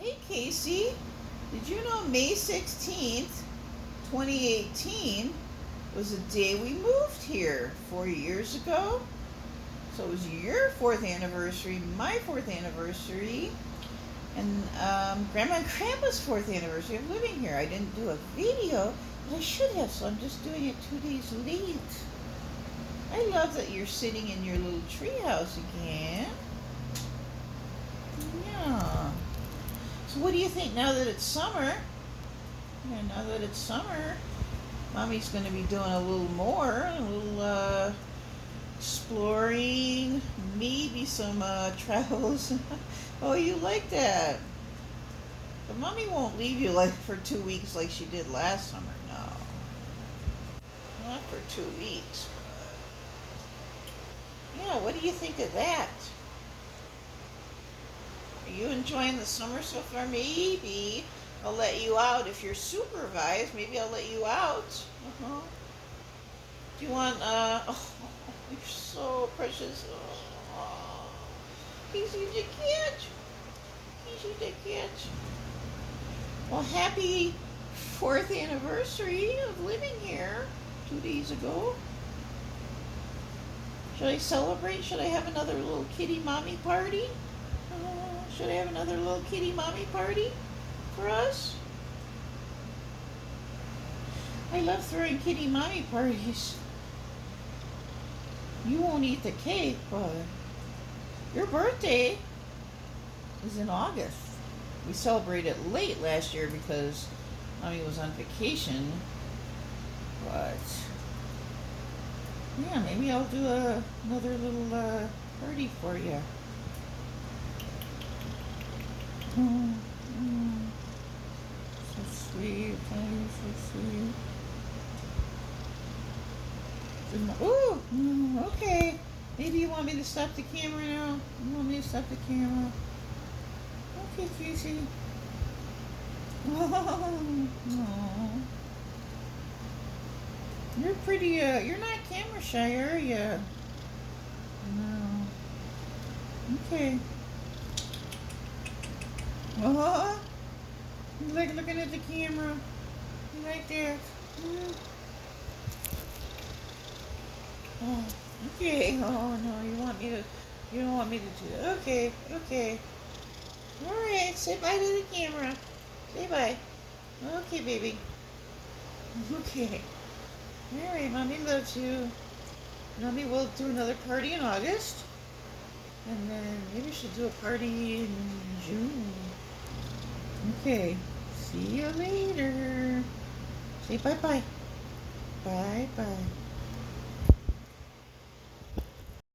Hey Casey, did you know May 16th, 2018 was the day we moved here 4 years ago? So it was your fourth anniversary, my fourth anniversary, and Grandma and Grandpa's fourth anniversary of living here. I didn't do a video, but I should have, so I'm just doing it 2 days late. I love that you're sitting in your little treehouse again. Yeah. So what do you think now that it's summer? Yeah, now that it's summer, Mommy's going to be doing a little more, a little exploring, maybe some travels. Oh, you like that? But Mommy won't leave you like for 2 weeks like she did last summer. No, not for 2 weeks. Yeah, what do you think of that? Are you enjoying the summer so far? Maybe I'll let you out if you're supervised. Maybe I'll let you out. Uh-huh. Do you want, oh, you're so precious. Oh, Kacey the cat. Kacey the cat. Well, happy 4th anniversary of living here 2 days ago. Should I celebrate? Should I have another little kitty mommy party? Should I have another little kitty mommy party for us? I love throwing kitty mommy parties. You won't eat the cake, but your birthday is in August. We celebrated late last year because Mommy was on vacation. But yeah, maybe I'll do another little party for you. So sweet, honey, so sweet. Ooh, okay. Maybe you want me to stop the camera now? You want me to stop the camera? Okay, Kacey. Oh, you're pretty, you're not camera shy, are you? No. Okay. Oh, you like looking at the camera? You like that? Oh, okay. Oh no, you don't want me to do that. Okay, okay. Alright, say bye to the camera. Say bye. Okay, baby. Okay. Alright, Mommy loves you. Mommy will do another party in August. And then maybe she'll do a party in June. Okay. See you later. Say bye-bye. Bye-bye.